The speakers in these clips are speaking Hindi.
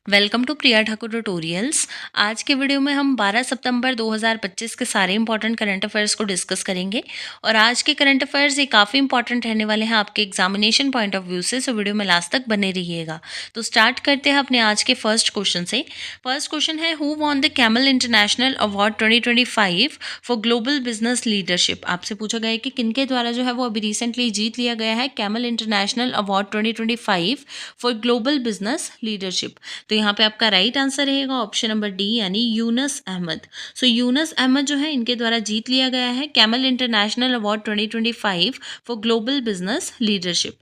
Welcome to Priya Thakur tutorials. आज के वीडियो में हम 12 सितंबर 2025 के सारे इंपॉर्टेंट करंट अफेयर्स को डिस्कस करेंगे और आज के करंट अफेयर्स ये काफ़ी इंपॉर्टेंट रहने वाले हैं आपके एग्जामिनेशन पॉइंट ऑफ व्यू से, सो वीडियो में लास्ट तक बने रहिएगा। तो स्टार्ट करते हैं अपने आज के फर्स्ट क्वेश्चन से। फर्स्ट क्वेश्चन है, who won the camel international award 2025 for global business leadership. आपसे पूछा गया है कि किनके द्वारा जो है वो अभी रिसेंटली जीत लिया गया है camel international award 2025 for global business leadership. तो यहाँ पे आपका राइट आंसर रहेगा ऑप्शन नंबर डी यानी यूनस अहमद। सो यूनस अहमद जो है इनके द्वारा जीत लिया गया है camel international award 2025 for global business leadership.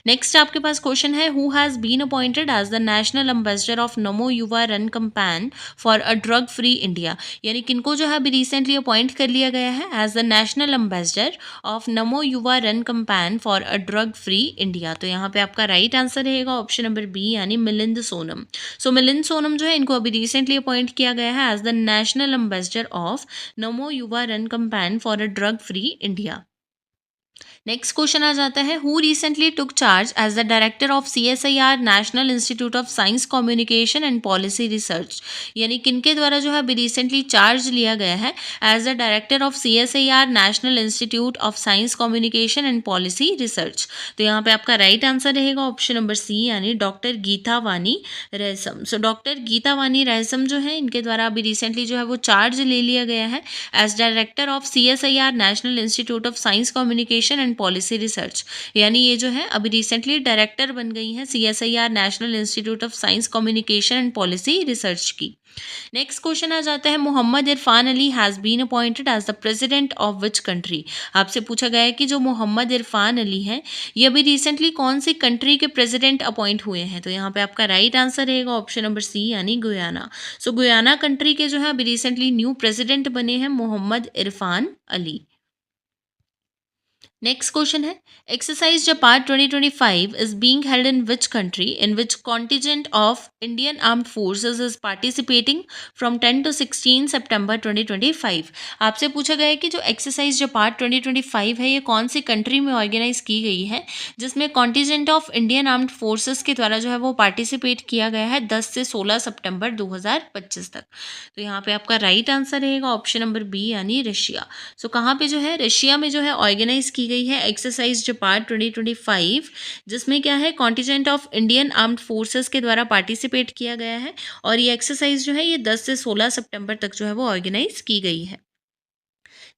Next आपके पास क्वेश्चन है, who has been appointed as the national ambassador of Namo Yuva run campaign for a drug free India. यानी किनको जो है अभी रिसेंटली अपॉइंट कर लिया गया है as the national ambassador of Namo Yuva run campaign for a drug free India. तो यहाँ पे आपका राइट आंसर रहेगा ऑप्शन नंबर बी यानी मिलिंद सोनम। सो मिलिंद सोनम जो है इनको अभी रिसेंटली अपॉइंट किया गया है as the national ambassador of Namo Yuva run campaign for a drug free India. Next question आ जाता है, who recently took charge as the director of CSIR national institute of science communication and policy research. यानी किनके द्वारा जो है अभी रिसेंटली चार्ज लिया गया है as the director of CSIR national institute of science communication and policy research. तो यहाँ पे आपका राइट आंसर रहेगा ऑप्शन नंबर सी यानी डॉक्टर गीता वानी रैसम। सो डॉक्टर गीता वानी रैसम जो है इनके द्वारा अभी रिसेंटली जो है वो चार्ज ले लिया गया है as director of CSIR national institute of science communication and policy research. यानी ये जो है अभी रिसेंटली डायरेक्टर बन गई हैं CSIR national institute of science communication and policy research की। नेक्स्ट क्वेश्चन आ जाता है, Mohammad Irfan Ali has been appointed as the president of which country. आपसे पूछा गया है कि जो मोहम्मद इरफान अली हैं ये अभी रिसेंटली कौन सी कंट्री के प्रेसिडेंट अपॉइंट हुए हैं। तो यहाँ पे आपका राइट आंसर रहेगा ऑप्शन नंबर सी यानी गुयाना। सो गुयाना कंट्री के जो है अभी रिसेंटली न्यू प्रेसिडेंट बने हैं Mohamed Irfan Ali. Next question है, exercise Zapad 2025 is being held in which country in which contingent of Indian armed forces is participating from 10 to 16 September 2025। आपसे पूछा गया है कि जो एक्सरसाइज जापार्ट 2025 है ये कौन सी कंट्री में ऑर्गेनाइज की गई है जिसमें contingent of Indian armed forces के द्वारा जो है वो पार्टिसिपेट किया गया है 10 से 16 सितंबर 2025 तक। तो यहाँ पे आपका राइट आंसर रहेगा ऑप्शन नंबर बी यानी रशिया। सो कहाँ पे जो है रशिया में जो है ऑर्गेनाइज की गई है एक्सरसाइज जापार्ट 2025 जिसमें क्या है contingent of Indian armed forces के द्वारा पार्टिसिपेट किया गया है और ये एक्सरसाइज जो है ये 10 से 16 सितंबर तक जो है वो ऑर्गेनाइज की गई है।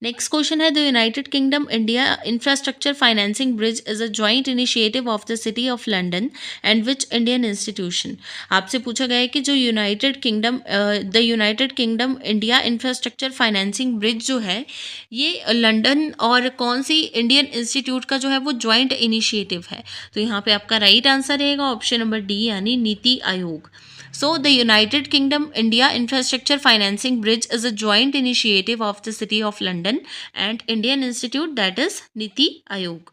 नेक्स्ट क्वेश्चन है, the United kingdom India infrastructure financing bridge is a joint initiative of the city of London and which Indian institution. आपसे पूछा गया है कि जो United kingdom India infrastructure financing bridge जो है ये लंदन और कौन सी इंडियन इंस्टीट्यूट का जो है वो जॉइंट इनिशिएटिव है। तो यहाँ पे आपका राइट आंसर रहेगा ऑप्शन नंबर डी यानी NITI Aayog. So, the United Kingdom India Infrastructure Financing Bridge is a joint initiative of the City of London and Indian Institute, that is Niti Aayog.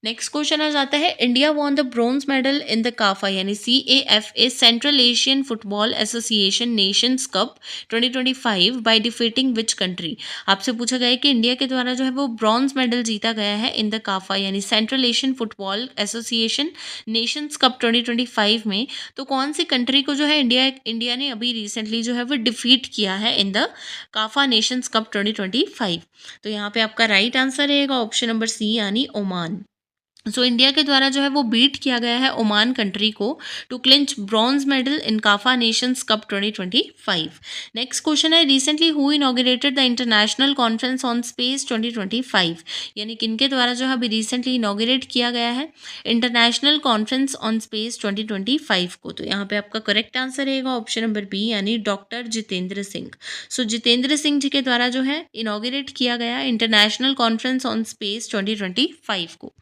Next question आ जाता है, India won the bronze medal in the CAFA यानी CAFA Central Asian Football Association Nations Cup 2025 by defeating which country. आपसे पूछा गया है कि इंडिया के द्वारा जो है वो ब्रॉन्ज मेडल जीता गया है इन द काफा यानी central Asian Football Association Nations Cup 2025 में, तो कौन सी कंट्री को जो है इंडिया ने अभी रिसेंटली जो है वो डिफीट किया है in the Kafa Nations Cup 2025। तो यहाँ पे आपका राइट आंसर रहेगा ऑप्शन नंबर सी यानी ओमान। सो इंडिया के द्वारा जो है वो बीट किया गया है ओमान कंट्री को to clinch bronze medal in CAFA Nations Cup 2025। Next question है, recently who inaugurated the International Conference on Space 2025। यानी किनके द्वारा जो है अभी रिसेंटली इनॉग्रेट किया गया है इंटरनेशनल कॉन्फ्रेंस ऑन स्पेस 2025 को। तो यहाँ पे आपका करेक्ट आंसर रहेगा ऑप्शन नंबर बी यानी डॉक्टर जितेंद्र सिंह। सो जितेंद्र सिंह जी के द्वारा जो है इनॉग्रेट किया गया इंटरनेशनल कॉन्फ्रेंस ऑन स्पेस 2025 को।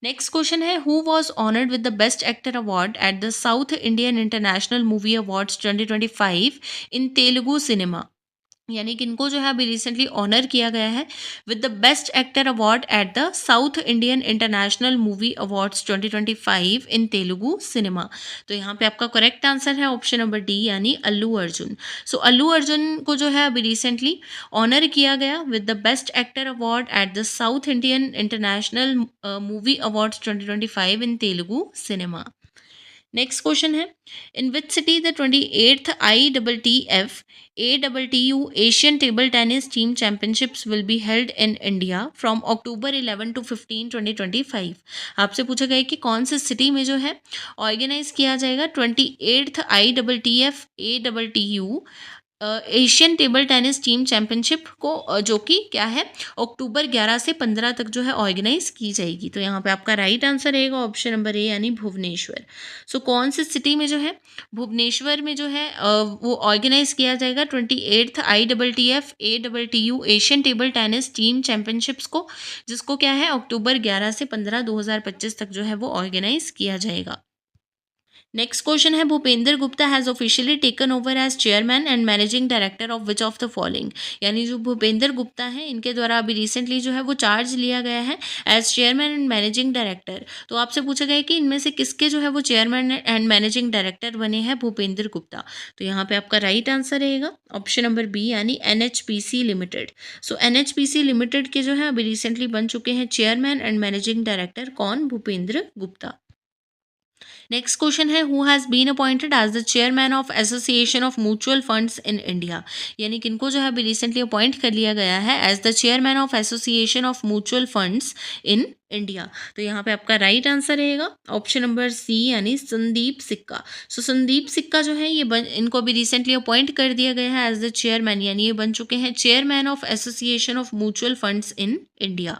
नेक्स्ट क्वेश्चन है, who was honoured with the best actor award at the South Indian International Movie Awards 2025 in Telugu cinema. यानी किनको जो है अभी रिसेंटली ऑनर किया गया है with the best actor award at the South Indian International Movie Awards 2025 in Telugu cinema. तो यहाँ पे आपका करेक्ट आंसर है ऑप्शन नंबर डी यानी अल्लू अर्जुन। सो अल्लू अर्जुन को जो है अभी रिसेंटली ऑनर किया गया with the best actor award at the South Indian International Movie Awards 2025 in Telugu cinema. Next question है, in which city the 28th ITTF ATTU Asian table tennis team championships will be held in India from October 11 to 15 2025। आपसे पूछा गया है कि कौन से सिटी में जो है ऑर्गेनाइज किया जाएगा 28th ITTF ATTU Asian table tennis team championship को, जो कि क्या है अक्टूबर 11 से 15 तक जो है ऑर्गेनाइज की जाएगी। तो यहाँ पे आपका राइट आंसर रहेगा ऑप्शन नंबर ए यानी भुवनेश्वर। सो कौन से सिटी में जो है भुवनेश्वर में जो है वो ऑर्गेनाइज किया जाएगा 28th ITTF ATTU Asian table tennis team championships को, जिसको क्या है अक्टूबर 11 से 15 2025 तक जो है वो ऑर्गेनाइज किया जाएगा। नेक्स्ट क्वेश्चन है, Bhupendra Gupta has officially taken over as chairman and managing director of which of the following. यानी जो भूपेंद्र गुप्ता हैं इनके द्वारा अभी रिसेंटली जो है वो चार्ज लिया गया है as chairman and managing director. तो आपसे पूछा गया है कि इनमें से किसके जो है वो चेयरमैन एंड मैनेजिंग डायरेक्टर बने हैं भूपेंद्र गुप्ता। तो यहाँ पे आपका राइट आंसर रहेगा ऑप्शन नंबर बी यानी NHPC लिमिटेड। सो NHPC लिमिटेड के जो है अभी रिसेंटली बन चुके हैं चेयरमैन एंड मैनेजिंग डायरेक्टर कौन, भूपेंद्र गुप्ता। नेक्स्ट क्वेश्चन है, who has been appointed as the chairman of association of mutual funds in India. यानी किनको जो है अभी रिसेंटली अपॉइंट कर लिया गया है as the chairman of association of mutual funds in India. तो यहाँ पे आपका राइट आंसर रहेगा ऑप्शन नंबर सी यानी संदीप सिक्का। सो संदीप सिक्का जो है ये इनको अभी रिसेंटली अपॉइंट कर दिया गया है एज द चेयरमैन, यानी ये बन चुके हैं chairman of association of mutual funds in India.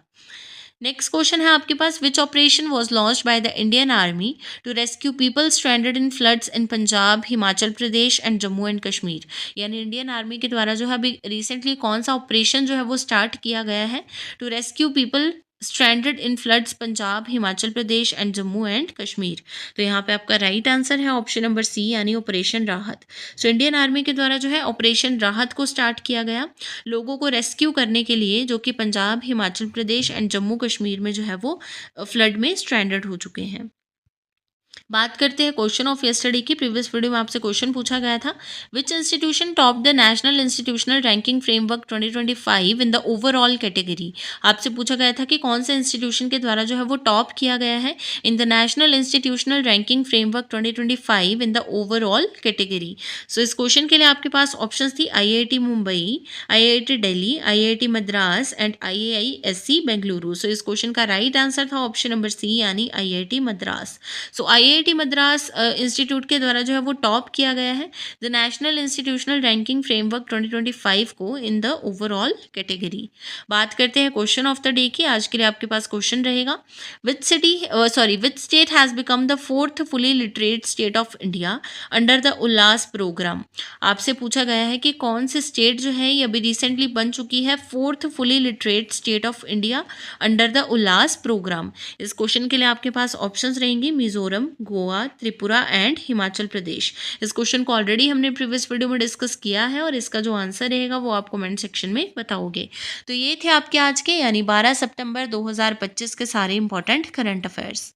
Next question है आपके पास, which operation was launched by the Indian army to rescue people stranded in floods in Punjab, Himachal Pradesh and Jammu and Kashmir. यानी इंडियन आर्मी के द्वारा जो है अभी रिसेंटली कौन सा ऑपरेशन जो है वो स्टार्ट किया गया है to rescue people stranded in floods Punjab, Himachal Pradesh and Jammu and Kashmir. तो यहाँ पे आपका राइट आंसर है ऑप्शन नंबर सी यानी ऑपरेशन राहत। सो इंडियन आर्मी के द्वारा जो है ऑपरेशन राहत को स्टार्ट किया गया लोगों को रेस्क्यू करने के लिए, जो कि पंजाब, हिमाचल प्रदेश एंड जम्मू कश्मीर में जो है वो फ्लड में स्ट्रैंडेड हो चुके हैं। बात करते हैं क्वेश्चन ऑफ यस्टरडे की। प्रीवियस वीडियो में आपसे क्वेश्चन पूछा गया था, विच institution top the national institutional ranking framework 2025 in the overall category. आपसे पूछा गया था कि कौन से इंस्टीट्यूशन के द्वारा जो है वो टॉप किया गया है in the national institutional ranking framework 2025 in the overall category. So इस क्वेश्चन के लिए आपके पास ऑप्शन थी IIT Mumbai, IIT Delhi, IIT Madras and IISc Bengaluru. So इस क्वेश्चन का राइट आंसर था ऑप्शन नंबर सी यानी IIT Madras. So IIT Madras institute के द्वारा जो है वो टॉप किया गया है the national institutional ranking framework 2025 को इन द ओवरऑल कैटेगरी। बात करते हैं क्वेश्चन ऑफ द डे की। आज के लिए आपके पास क्वेश्चन रहेगा, which state has become the 4th fully literate state of India under the Ullas programme. आपसे पूछा गया है कि कौन सी स्टेट जो है ये अभी रिसेंटली बन चुकी है 4th fully literate state of India under the Ullas programme. इस क्वेश्चन के लिए आपके पास ऑप्शंस रहेंगी मिजोरम, गोवा, त्रिपुरा एंड हिमाचल प्रदेश। इस क्वेश्चन को ऑलरेडी हमने प्रीवियस वीडियो में डिस्कस किया है और इसका जो आंसर रहेगा वो आप कमेंट सेक्शन में बताओगे। तो ये थे आपके आज के यानी 12 सितंबर 2025 के सारे इंपॉर्टेंट करंट अफेयर्स।